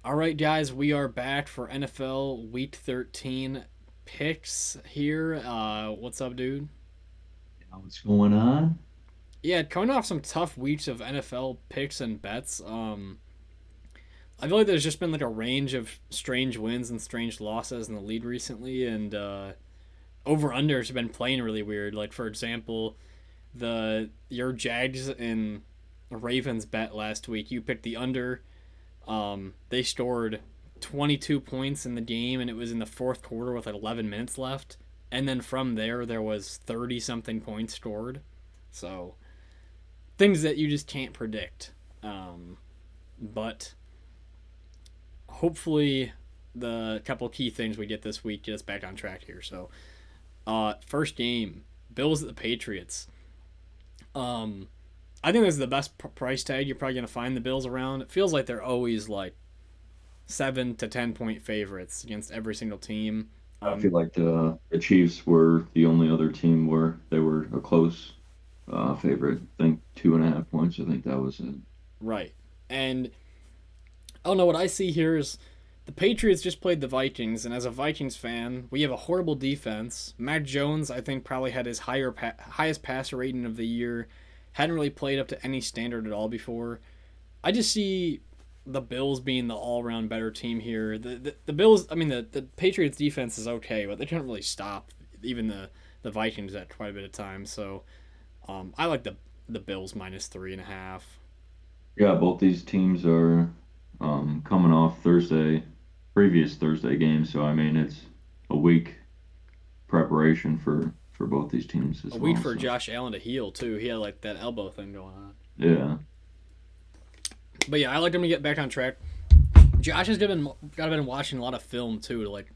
All right, guys, we are back for NFL Week 13 picks here. What's up, dude? What's going on? Yeah, coming off some tough weeks of NFL picks and bets. I feel like there's just been like a range of strange wins and strange losses in the league recently, and over unders have been playing really weird. Like for example, the your Jags and Ravens bet last week. You picked the under. They scored 22 points in the game, and it was in the fourth quarter with like 11 minutes left. And then from there was 30 something points scored. So things that you just can't predict. But hopefully, the couple key things we get this week get us back on track here. So, first game, Bills at the Patriots. Um, I think this is the best price tag you're probably gonna find the Bills around. It feels like they're always like 7 to 10 point favorites against every single team. I feel Um, like the Chiefs were the only other team where they were a close favorite. I think 2.5 points. I think that was it. right. And I don't know what I see here is the Patriots just played the Vikings, and as a Vikings fan, we have a horrible defense. Mac Jones, I think, probably had his highest passer rating of the year. Hadn't really played up to any standard at all before. I just see the Bills being the all around better team here. The Bills, I mean, the Patriots defense is okay, but they can't really stop even the Vikings at quite a bit of time. So I like the Bills minus 3.5. Yeah, both these teams are coming off previous Thursday games. So I mean, it's a week preparation for both these teams A as week well. for So Josh Allen to heal too. He had like that elbow thing going on. yeah, But yeah, I like him to get back on track. Josh has been watching a lot of film too, like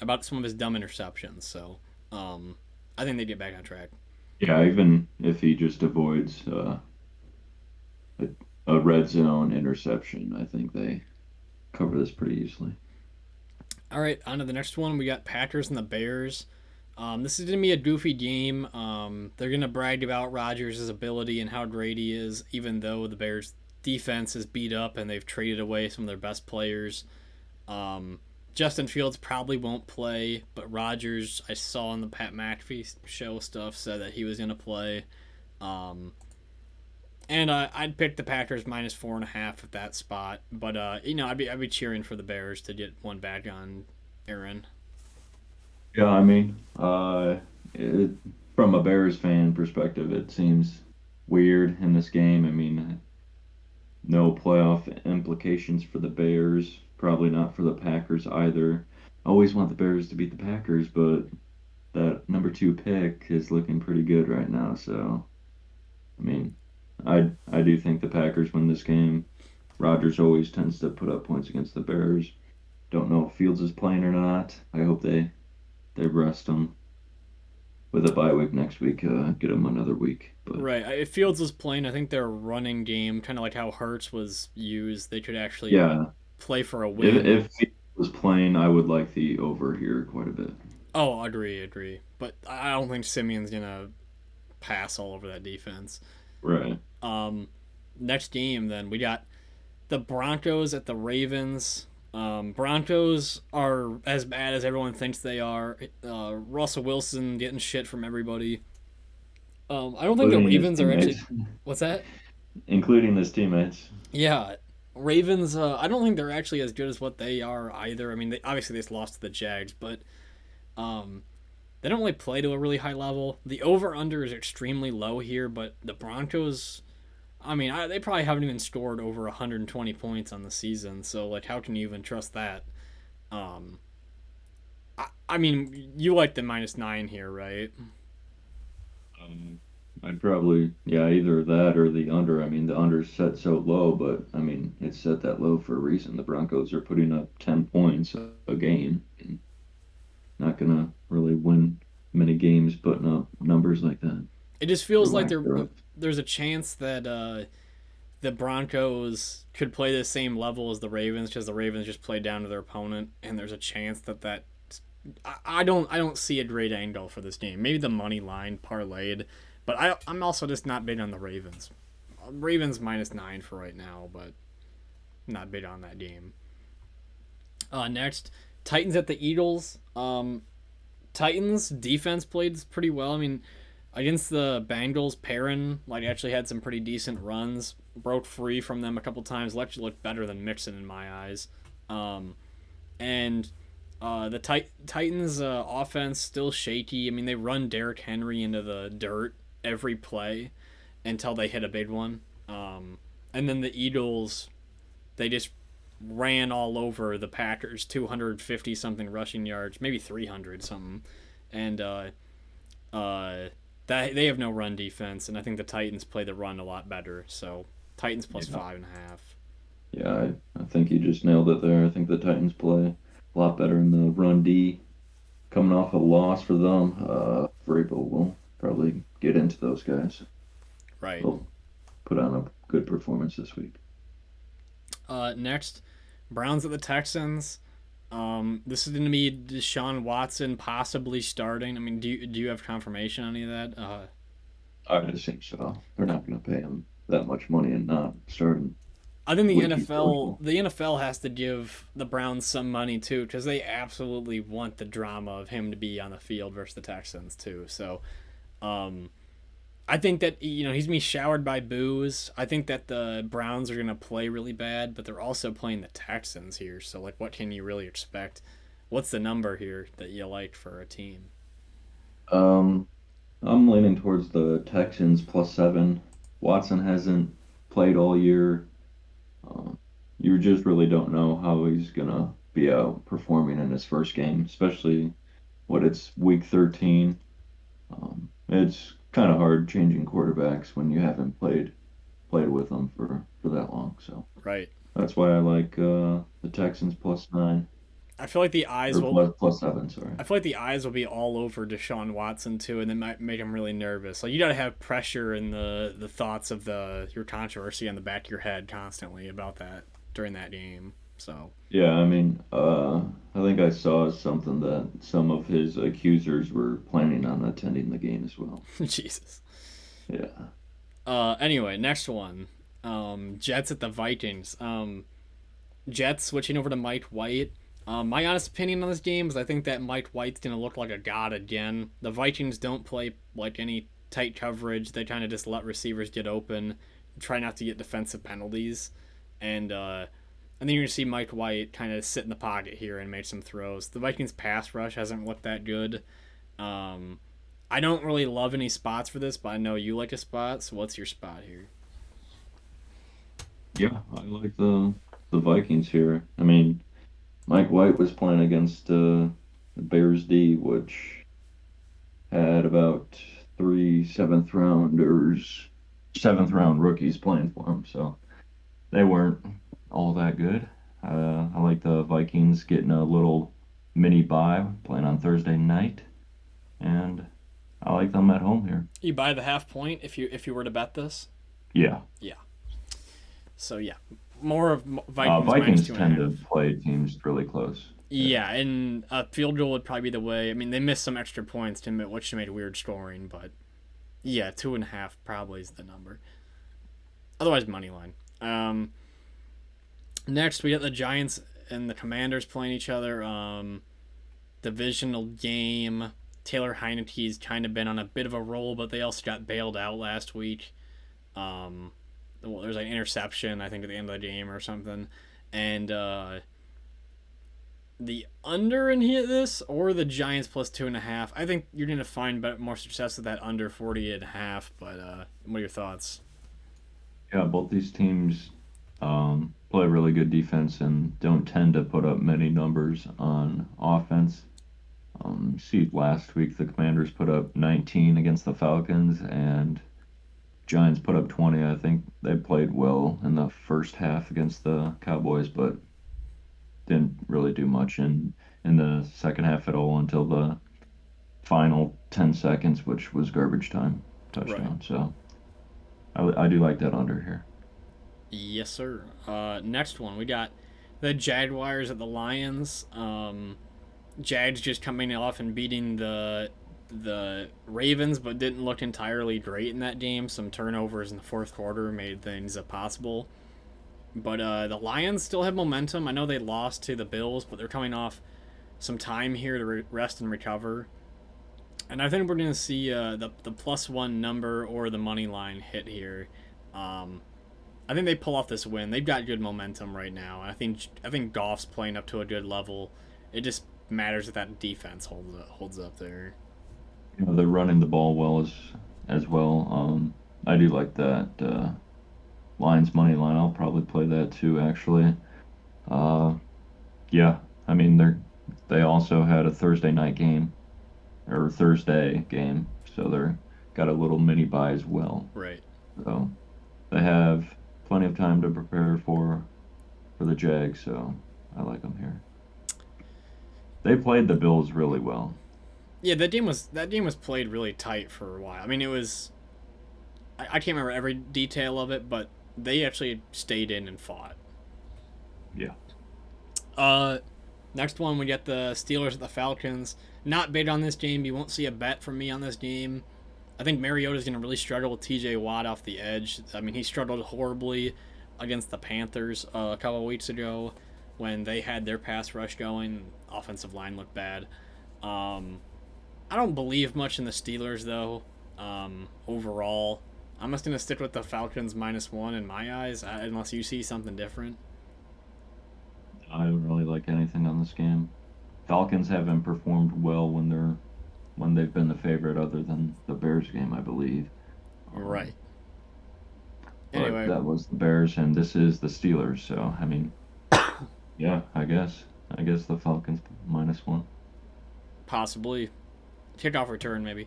about some of his dumb interceptions. So I think they get back on track. yeah. Even if he just avoids a, a red zone interception, I think they cover this pretty easily. All right, on to the next one. We got Packers and the Bears. This is going to be a goofy game. They're going to brag about Rodgers' ability and how great he is, even though the Bears' defense is beat up and they've traded away some of their best players. Um, Justin Fields probably won't play, but Rodgers, I saw on the Pat McAfee show stuff, said that he was going to play. Um, and I'd pick the Packers minus 4.5 at that spot, but I'd be cheering for the Bears to get one back on Aaron. Yeah, I mean, from a Bears fan perspective, it seems weird in this game. I mean, no playoff implications for the Bears, probably not for the Packers either. I always want the Bears to beat the Packers, but that number two pick is looking pretty good right now. So, I mean, I do think the Packers win this game. Rodgers always tends to put up points against the Bears. Don't know if Fields is playing or not. I hope they rest him with a bye week next week, get them another week. But Right. If Fields was playing, I think their running game, kind of like how Hurts was used, they could actually yeah, play for a if win. Fields was playing, I would like the over here quite a bit. Oh, agree. But I don't think Simeon's gonna pass all over that defense. Right. Um, Next game, then we got the Broncos at the Ravens. Broncos are as bad as everyone thinks they are. Russell Wilson getting shit from everybody. I don't think the Including his Ravens are actually. teammates. What's that? Including his teammates. Yeah, Ravens. I don't think they're actually as good as what they are either. I mean, obviously they just lost to the Jags, but um, they don't really play to a really high level. The over under is extremely low here, but the Broncos. I mean, they probably haven't even scored over 120 points on the season. So, like, how can you even trust that? Um, I mean, you like the -9 here, right? Um, I'd probably, yeah, either that or the under. I mean, the under's set so low, but I mean, it's set that low for a reason. The Broncos are putting up 10 points a game. And not gonna really win many games putting up numbers like that, It just or feels like lack thereof. there's a chance that the Broncos could play the same level as the Ravens because the Ravens just played down to their opponent, and there's a chance that I don't see a great angle for this game. Maybe the money line parlayed, but I'm also just not big on the Ravens. Ravens -9 for right now, but not big on that game. Next, Titans at the Eagles. Titans defense played pretty well. I mean, against the Bengals, Perrin actually had some pretty decent runs. Broke free from them a couple times. Actually looked better than Mixon in my eyes. And the Titans offense still shaky. I mean, they run Derrick Henry into the dirt every play until they hit a big one. And then the Eagles, they just ran all over the Packers, 250 something rushing yards, maybe 300 something, and that they have no run defense, and I think the Titans play the run a lot better. So Titans plus Yeah, 5.5. yeah, I think you just nailed it there. I think the Titans play a lot better in the run D. Coming off a loss for them, Vrabel will probably get into those guys. Right. They'll put on a good performance this week. Next, Browns at the Texans. This is going to be Deshaun Watson possibly starting. I mean, do you have confirmation on any of that? I just think so. They're not going to pay him that much money and not starting I think the Wiki NFL Social. the NFL has to give the Browns some money too, because they absolutely want the drama of him to be on the field versus the Texans too. So, um, I think that he's gonna be showered by boos. I think that the Browns are gonna play really bad, but they're also playing the Texans here. So what can you really expect? What's the number here that you like for a team? Um, I'm leaning towards the Texans +7. Watson hasn't played all year. Um, you just really don't know how he's gonna be out performing in his first game, especially what it's week 13. It's kind of hard changing quarterbacks when you haven't played with them for that long. So Right. that's why I like the Texans +9 I feel like the eyes or will. +7. Sorry. I feel like the eyes will be all over Deshaun Watson too, and it might make him really nervous. Like you got to have pressure in the thoughts of your controversy on the back of your head constantly about that during that game. So Yeah, I mean, I think I saw something that some of his accusers were planning on attending the game as well. Jesus. Yeah. Anyway, next one. Jets at the Vikings. Jets switching over to Mike White. My honest opinion on this game is I think that Mike White's gonna look like a god again. The Vikings don't play like any tight coverage. They kind of just let receivers get open, try not to get defensive penalties, and and then you're gonna see Mike White kind of sit in the pocket here and make some throws. The Vikings pass rush hasn't looked that good. Um, I don't really love any spots for this, but I know you like a spot. So what's your spot here? Yeah, I like the Vikings here. I mean, Mike White was playing against the Bears D, which had about three seventh round rookies playing for him, so they weren't all that good. I like the Vikings getting a little mini bye playing on Thursday night, and I like them at home here. You buy the half point if you were to bet this. Yeah, Yeah. So yeah, more of Vikings minus Vikings two and a tend to half. play teams really close. Yeah, Yeah, and a field goal would probably be the way. I mean, they missed some extra points which made weird scoring, but yeah, 2.5 probably is the number. Otherwise, money line. Next, we got the Giants and the Commanders playing each other. Divisional game. Taylor Heineke's kind of been on a bit of a roll, but they also got bailed out last week. Um, well, there's like an interception, I think, at the end of the game or something. And the under in here this or the Giants plus 2.5. I think you're going to find more success with that under 40.5. But what are your thoughts? yeah, both these teams play really good defense and don't tend to put up many numbers on offense. See, last week the Commanders put up 19 against the Falcons, and Giants put up 20. I think they played well in the first half against the Cowboys, but didn't really do much in the second half at all until the final 10 seconds, which was garbage time Right. touchdown. So I do like that under here. Yes, sir. Next one, we got the Jaguars at the Lions. Jags just coming off and beating the Ravens, but didn't look entirely great in that game. Some turnovers in the fourth quarter made things possible. But the Lions still have momentum. I know they lost to the Bills, but they're coming off some time here to rest and recover. And I think we're going to see the +1 number or the money line hit here. Um, I think they pull off this win. They've got good momentum right now. I think Goff's playing up to a good level. It just matters that defense holds up there. They're running the ball well as well. I do like that Lions money line. I'll probably play that too, actually. Uh, yeah, I mean they also had a Thursday night game or Thursday game, so they're got a little mini bye as well. Right. So they have plenty of time to prepare for the Jags. So I like them here. They played the Bills really well. Yeah, that game was played really tight for a while. I mean, it was I can't remember every detail of it, but they actually stayed in and fought. Yeah. Uh, Next one we get the Steelers at the Falcons. Not big on this game. You won't see a bet from me on this game. I think Mariota's going to really struggle with T.J. Watt off the edge. I mean, he struggled horribly against the Panthers a couple of weeks ago when they had their pass rush going. Offensive line looked bad. Um, I don't believe much in the Steelers though. Overall, I'm just gonna stick with the Falcons -1 in my eyes, unless you see something different. I don't really like anything on this game. Falcons haven't performed well when they've been the favorite, other than the Bears game, I believe. Right. But Anyway, that was the Bears, and this is the Steelers. So I mean, yeah, I guess the Falcons -1. possibly kickoff return maybe.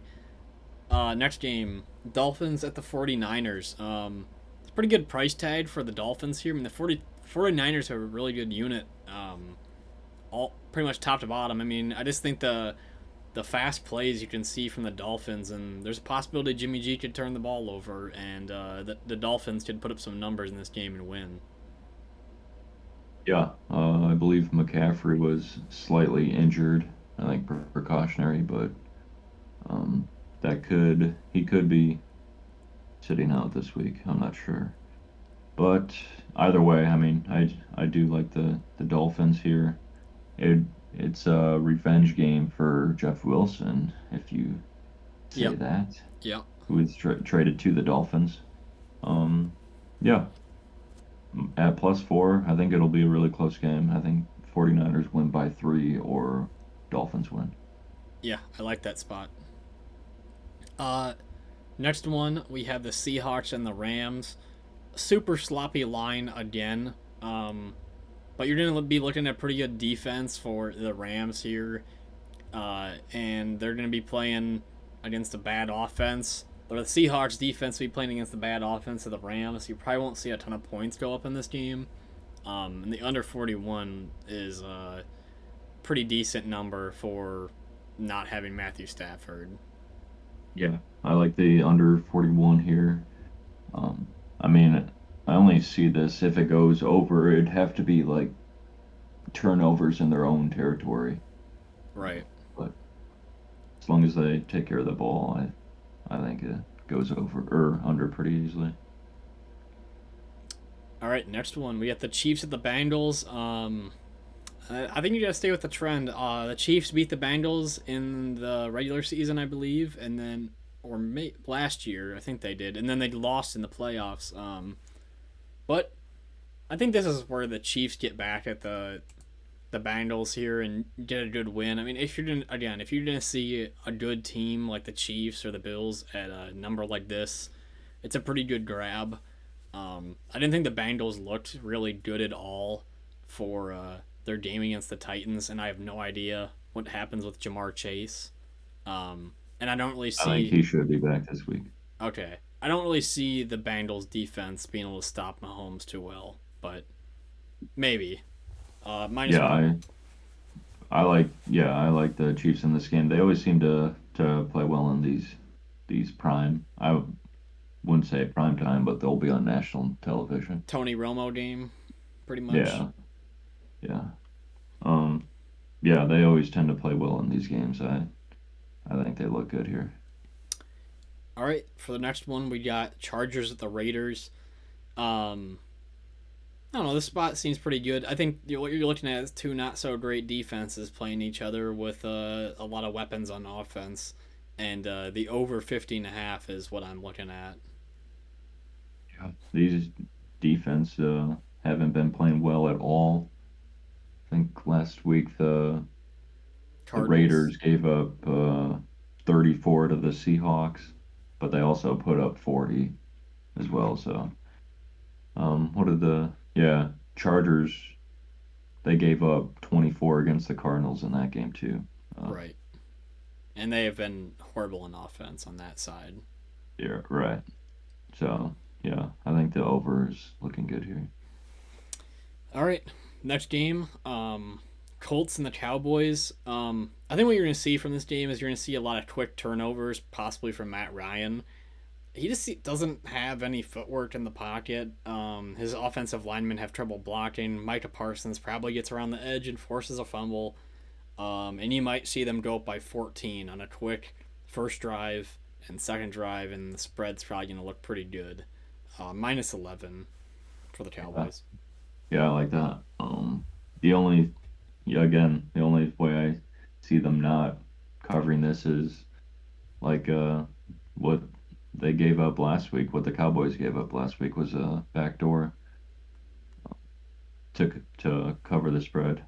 Next game, Dolphins at the 49ers. It's a pretty good price tag for the Dolphins here. I mean, the 49ers are a really good unit, all pretty much top to bottom. I mean, I just think the fast plays you can see from the Dolphins, and there's a possibility Jimmy G could turn the ball over, and the Dolphins could put up some numbers in this game and win. Yeah, I believe McCaffrey was slightly injured. I think precautionary, but um, he could be sitting out this week. I'm not sure. But either way, I mean, I do like the Dolphins here. It it's a revenge game for Jeff Wilson, if you say Yep. that, Yep. who is traded to the Dolphins. Um, yeah, at +4, I think it'll be a really close game. I think 49ers win by 3 or Dolphins win. Yeah, I like that spot. Uh, Next one we have the Seahawks and the Rams. Super sloppy line again. But you're gonna be looking at pretty good defense for the Rams here, and they're gonna be playing against a bad offense. But the Seahawks defense will be playing against the bad offense of the Rams. You probably won't see a ton of points go up in this game. And the under 41 is a pretty decent number for not having Matthew Stafford. Yeah, I like the under 41 here. I mean, I only see this if it goes over, it'd have to be like turnovers in their own territory. Right. But as long as they take care of the ball, I think it goes over or under pretty easily. All right, next one we got the Chiefs at the Bengals. I think you gotta stay with the trend. The Chiefs beat the Bengals in the regular season, I believe, and then last year I think they did, and then they lost in the playoffs. But I think this is where the Chiefs get back at the Bengals here and get a good win. I mean, if you're gonna see a good team like the Chiefs or the Bills at a number like this, it's a pretty good grab. I didn't think the Bengals looked really good at all for their game against the Titans, and I have no idea what happens with Jamar Chase. And I don't really I think see. he should be back this week. Okay, I don't really see the Bengals defense being able to stop Mahomes too well, but maybe. Minus Yeah, one. I like the Chiefs in this game. They always seem to play well in these prime. I wouldn't say prime time, but they'll be on national television. Tony Romo game, pretty much. Yeah, yeah. Um, yeah, they always tend to play well in these games. I think they look good here. All right, for the next one, we got Chargers at the Raiders. Um, I don't know. This spot seems pretty good. I think what you're looking at is two not so great defenses playing each other with a lot of weapons on offense, and the over 50.5 is what I'm looking at. Yeah. These defense haven't been playing well at all. I think last week the Cardinals. Raiders gave up 34 to the Seahawks, but they also put up 40 as well. So, what did the yeah Chargers? They gave up 24 against the Cardinals in that game too. Uh, Right. And they have been horrible in offense on that side. yeah, right. So yeah, I think the over is looking good here. All right. Next game, Colts and the Cowboys. I think what you're going to see from this game is you're going to see a lot of quick turnovers, possibly from Matt Ryan. He just doesn't have any footwork in the pocket. His offensive linemen have trouble blocking. Micah Parsons probably gets around the edge and forces a fumble. And you might see them go up by 14 on a quick first drive and second drive, and the spread's probably going to look pretty good. Minus 11 for the Yeah, Cowboys. yeah, I like that. The only yeah, again, the only way I see them not covering this is like what they gave up last week. What the Cowboys gave up last week was a backdoor to cover the spread.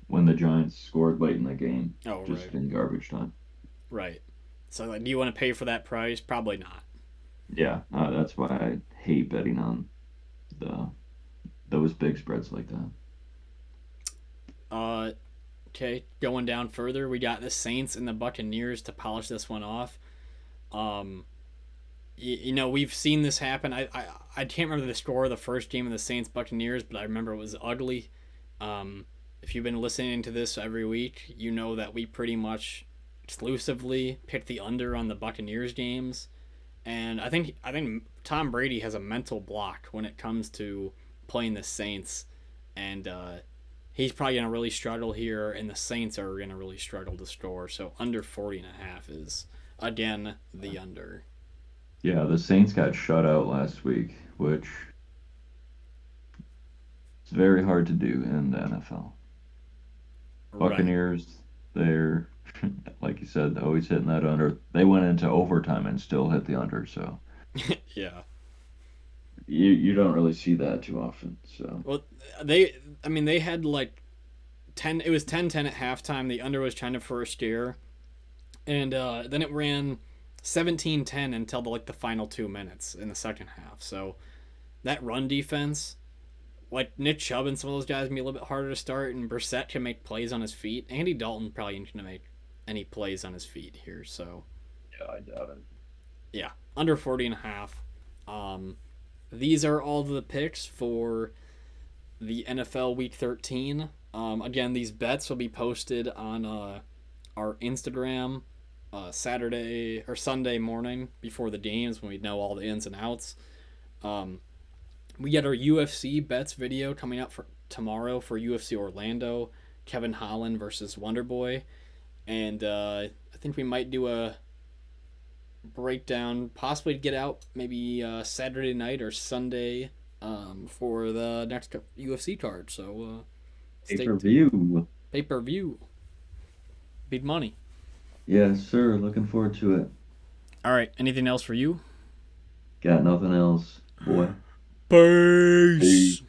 When the Giants scored late in the game, Oh, just right. in garbage time. Right. So, like, do you want to pay for that price? Probably not. Yeah, that's why I hate betting on the those big spreads like that. Uh, okay, going down further, we got the Saints and the Buccaneers to polish this one off. Um, we've seen this happen. I can't remember the score of the first game of the Saints Buccaneers, but I remember it was ugly. If you've been listening to this every week, you know that we pretty much exclusively pick the under on the Buccaneers games, and I think Tom Brady has a mental block when it comes to playing the Saints, and he's probably gonna really struggle here, and the Saints are gonna really struggle to score. So under 40.5 is again the under. Yeah, the Saints got shut out last week, which is very hard to do in the NFL. Right. Buccaneers, they're like you said, always hitting that under. They went into overtime and still hit the under, so Yeah. you don't really see that too often. So Well, they had like 10. It was 10-10 at halftime. The under was trying to for a scare, and then it ran 17-10 until the final 2 minutes in the second half. So that run defense, like Nick Chubb and some of those guys, can be a little bit harder to start, and Brissett can make plays on his feet. Andy Dalton probably ain't gonna make any plays on his feet here. So yeah, I doubt it. yeah, under 40.5. Um, these are all the picks for the NFL Week 13. Again, these bets will be posted on our Instagram Saturday or Sunday morning before the games when we know all the ins and outs. Um, we get our UFC bets video coming out for tomorrow for UFC Orlando, Kevin Holland versus Wonderboy, and I think we might do a breakdown, possibly get out maybe Saturday night or Sunday for the next UFC card. So Pay stay per view. pay per view, big money. Yes, sir. Looking forward to it. All right. Anything else for you? Got nothing else, boy. Peace. Peace.